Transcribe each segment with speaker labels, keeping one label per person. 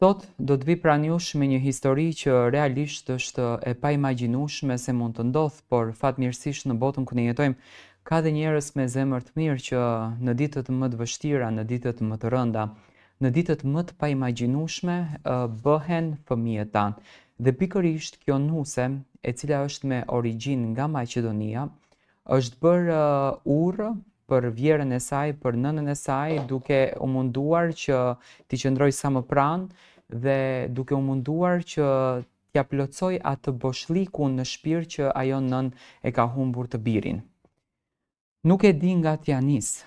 Speaker 1: Sot do të vi pranë jush me një histori që realisht është e paimagjinueshme se mund të ndodh, por fatmirësisht në botën ku ne jetojmë ka dhe njerëz me zemër të mirë që në ditët më të vështira, në ditët më të rënda, në ditët më të paimagjinueshme bëhen fëmijët tanë. Dhe pikërisht kjo nuse, e cila është me origjinë nga Maqedonia, është bërë urrë për vjerën e saj, për nënën e saj, duke u munduar që t'i qëndroj sa më pranë dhe duke u munduar që t'ja plotsoj atë boshlllikun në shpirt që ajo nën e ka humbur të birin. Nuk e di nga t'ja nis,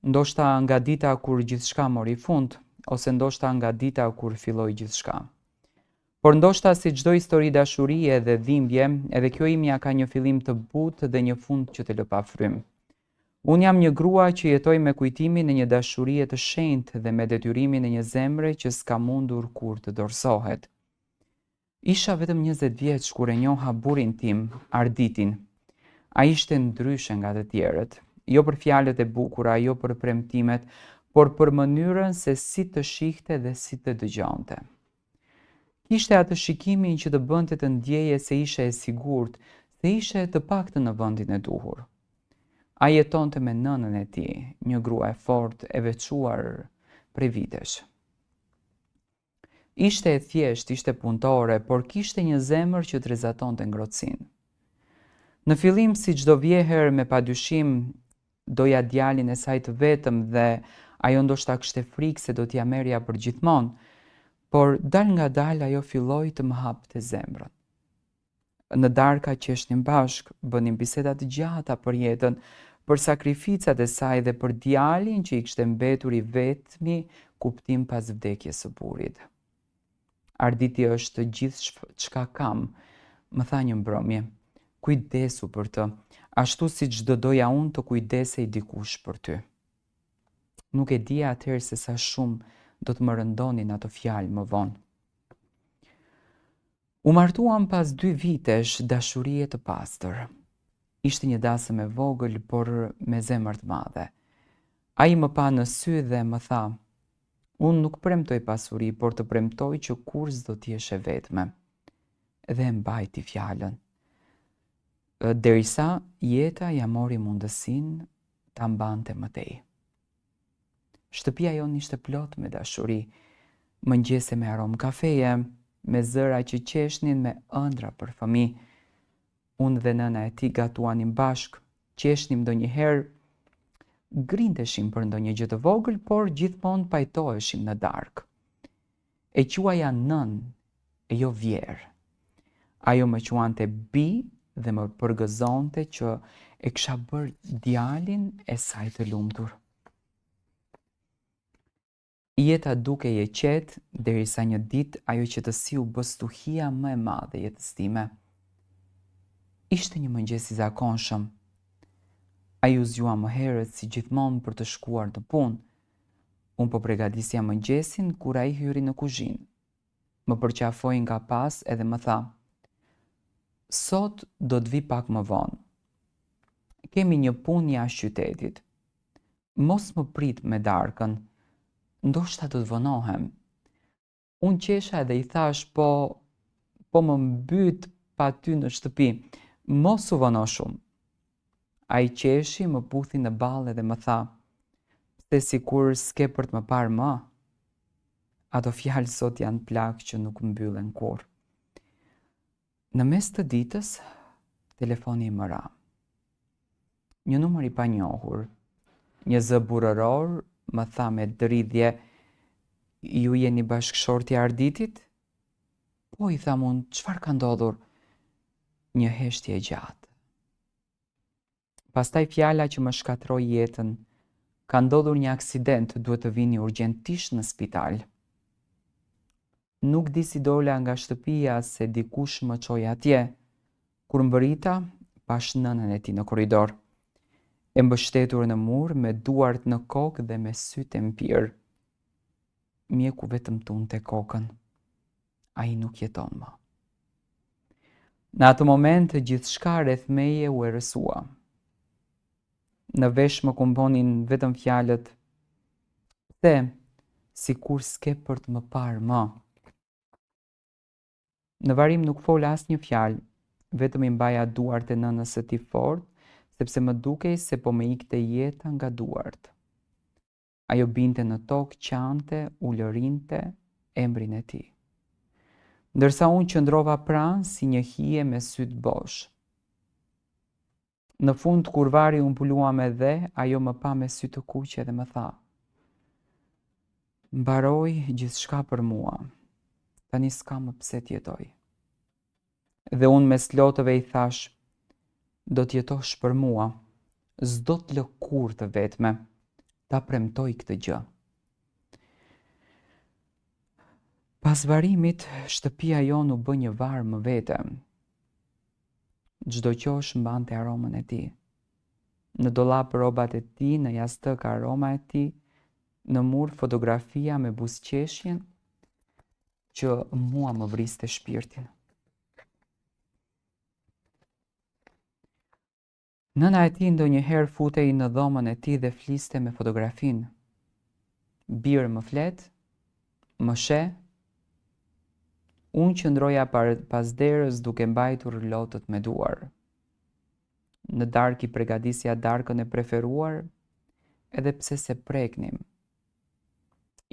Speaker 1: ndoshta nga dita kur gjithçka mori fund, ose ndoshta nga dita kur filloi gjithçka. Por ndoshta si çdo histori dashurie dhe dhimbje, edhe kjo imja ka një fillim të butë dhe një fund që të lë pa frym. Unë jam një grua që jetoj me kujtimin e një dashurie të shenjtë dhe me detyrimin e një zemre që s'ka mundur kur të dorësohet. Isha vetëm 20 vjeç kur e njoha burrin tim, Arditin. Ai ishte ndryshe nga të tjerët, jo për fjalët e bukura, jo për premtimet, por për mënyrën se si të shihte dhe si të dëgjonte. Kishte atë shikimin që të bënte të ndjeje se ishe e sigurt, se ishe të paktën në vendin e duhur. Ai jetonte me nënën e tij, një grua e fortë, e veçuar prej vitesh. Ishte e thjeshtë, ishte punëtore, por kishte një zemër që trezatonte ngrohtësinë. Në fillim, si çdo vjeher, me padyshim doja djalin e saj të vetëm dhe ajo ndoshta kishte frikë se do t'ja merrja për gjithmonë, por dal nga dal ajo filloi të më hapte zemrën. Në darka qeshnim bashk, bënim biseda të gjata për jetën, për sakrificat e saj dhe për djalin që i kishte mbetur i vetmi kuptim pas vdekjes së burrit. Arditi është gjithë çka kam, më tha një mbrëmje. Kujdesu për të, ashtu siç do doja unë të kujdesej dikush për ty. Nuk e dija atëherë se sa shumë do të më rëndonin ato fjalë më vonë. U martuam pas 2 vitesh dashurie të pastër. Ishte një dasëm e vogël, por me zemër të madhe. Ai më pa në sy dhe më tha: "Unë nuk premtoj pasuri, por të premtoj që kur s'do t'jesh e vetme." Dhe e mbajti fjalën. Derisa jeta ja mori mundësinë ta mbante mëtej. Shtëpia jonë ishte plot me dashuri, mëngjese me aromë kafeje, me zëra që qeshnin me ëndra për fëmijë. Unë dhe nëna e tij gatuanim bashk, qeshnim ndonjëherë, grindeshim për ndonjë gjë të vogël, por gjithmonë pajtoheshim në darkë. E quaja nën, e jo vjerë. Ajo më quante bi dhe më përgëzonte që e kisha bërë djalin e saj të lumtur. Jeta dukej e qetë, derisa një ditë ajo qetësi u bë stuhia më e madhe e jetës time. Ishte një mëngjes i zakonshëm. Ai u zgjua më herët si gjithmonë për të shkuar në punë. Unë po përgatisja mëngjesin kur ai hyri në kuzhinë. Më përqafoi nga pas edhe më tha: "Sot do të vi pak më vonë. Kemi një punë jashtë qytetit. Mos më prit me darkën, ndoshta do të vonohem." Unë qesha edhe i thash: Po më mbyt pa ty në shtëpi, mos u vono shumë." Ai qeshi, më puthi në ballë dhe më tha: "Pse sikur s'ke për të më parë më?" Ato fjalë sot janë plagë që nuk mbyllen kurrë. Në mes të ditës, telefoni më ra. Një numër i panjohur, një zë burrëror, më tha me dridhje: "Ju jeni bashkëshorti i Arditit?" "Po," i tham unë, "çfarë ka ndodhur?" Një heshtje e gjatë. Pastaj fjala që më shkatroi jetën: "Ka ndodhur një aksident, duhet të vini urgjentisht në spital." Nuk di si dola nga shtëpia se dikush më çoi atje. Kur mbërita, pash nënën e tij në korridor, e mbështetur në mur me duart në kokë dhe me sytë e mpirë. Mjeku vetëm tunte kokën. Ai nuk jeton më. Në atë moment gjithçka rreth meje u errësua. Në vesh më kumponin vetëm fjalët: "Pse? sikur s'ke për të më parë më. Në varim nuk fola asnjë fjalë, vetëm i mbaja duart e nënës së tij fort, sepse më dukej se po më ikte jeta nga duart. Ajo binte në tokë, qante, u lërinte embrin e tij. Ndërsa unë qëndrova pranë si një hije me sytë bosh. Në fund kur vari unë puluam edhe, ajo më pa me sy të kuqe dhe më tha: "Mbaroi gjithçka për mua. Tani s'ka më pse t'jetoj." Dhe unë mes lotëve i thash: "Do t'jetosh për mua. S'do t'lë kurrë të vetme. Ta premtoj këtë gjë." Pas varimit, shtëpia jonë u bë një varë më vete. Çdo qosh mbante aromën e tij. Në dollap rrobat e tij, në jastëk aroma e tij, në mur fotografia me buzëqeshjen që mua më vriste shpirtin. Nëna e tij ndonjëherë futej në dhomën e tij dhe fliste me fotografinë. Birë më flet, më sheh. Unë qëndroja pas derës duke mbajtur lotët me duar. Në darkë i përgatisja darkën e preferuar, edhe pse se preknim.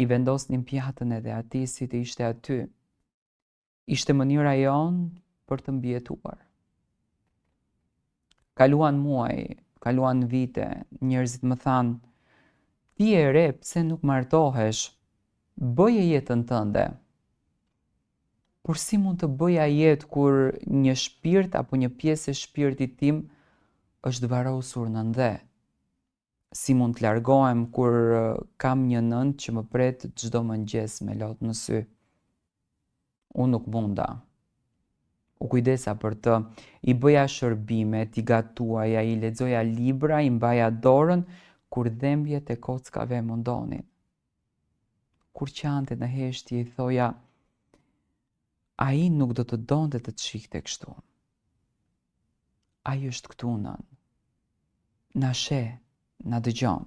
Speaker 1: I vendosnim pjatën edhe atij si të ishte aty. Ishte mënyra jonë për të mbijetuar. Kaluan muaj, kaluan vite, njerëzit më thanë: "Ti e re, pse nuk martohesh? Bëje jetën tënde." Por si mund të bëja jetë kur një shpirt apo një pjesë e shpirtit tim është varosur në ndhe? Si mund të largohem kur kam një nënë që më pret çdo mëngjes me lot në sy? Unë nuk munda. U kujdesa për të, i bëja shërbime, t'i gatuaja, i lexoja libra, i mbaja dorën kur dhembjet e kockave mundonin. Kur qante në heshtje i thoja: "Ai nuk do të donte të të shihte kështu. Ai është këtu nën. Na sheh, na dëgjon."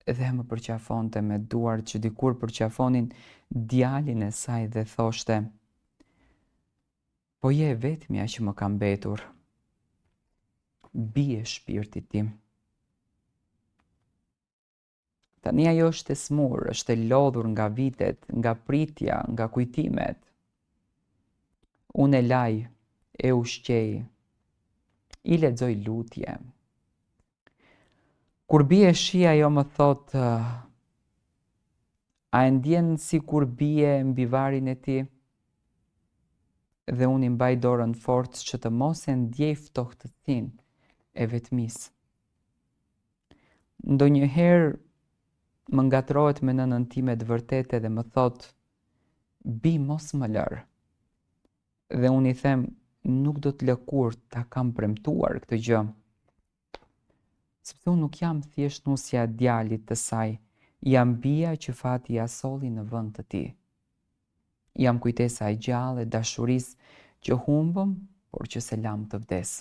Speaker 1: Dhe më përqafonte me duart që dikur përqafonin djalin e saj dhe thoshte: "Po je e vetmja që më ka mbetur. Bie shpirtit tim." Tani ajo është e smur, është e lodhur nga vitet, nga pritja, nga kujtimet. Unë e laj, e ushqej, i lexoj lutje. Kur bie shi ajo më thot: "A e ndjen si kur bie mbi varin e tij?" Dhe unë i mbaj dorën fort që të mos e ndjej ftohtësinë e vetmisë. Ndonjëherë më ngatrohet me nënën time të vërtetë dhe më thot: "Bi, mos më lër." Dhe unë i them: "Nuk do të lë kurrë, ta kam premtuar këtë gjë." Sepse unë nuk jam thjesht nusja e djalit të saj, jam bia që fati ja solli në vend të tij. Jam kujtesa e gjallë e dashurisë që humbëm, por që selam të vdes.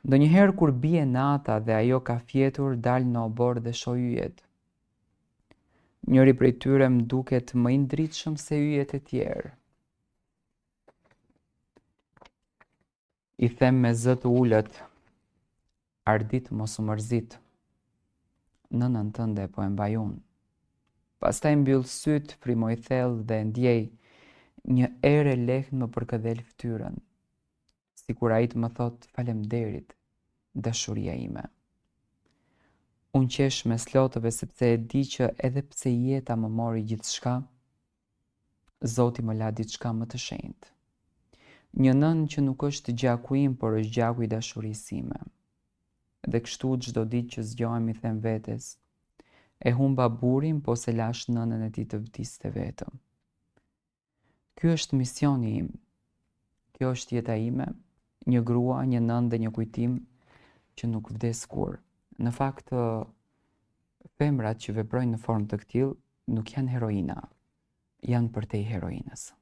Speaker 1: Ndonjëherë kur bie nata dhe ajo ka fjetur, dal në obor dhe shoh yjet. Njëri prej tyre më duket më i ndritshëm se yjet e tjerë. I them me zë të ulët: "Ardit mos u mërzit. Nënën tënde po e mbaj unë." Pastaj mbyll syt, frymoj thellë dhe ndjej një erë e lehtë më përkëdhel fytyrën, sikur ai të më thot: "Faleminderit, dashuria ime." Unë qesh mes lotëve sepse e di që edhe pse jeta më mori gjithçka, Zoti më la diçka më të shenjtë. Një nën që nuk është gjaku im, por është gjaku i dashurisë ime. Dhe kështu çdo ditë që zgjohem i them vetes: "E humba burin, po se lash nënën e tij të vdiste vetëm." Ky është misioni im. Kjo është jeta ime, një grua, një nën dhe një kujtim që nuk vdes kurrë. Në fakt, femrat që veprojnë në formë të këtill nuk janë heroina, janë përtej heroinës.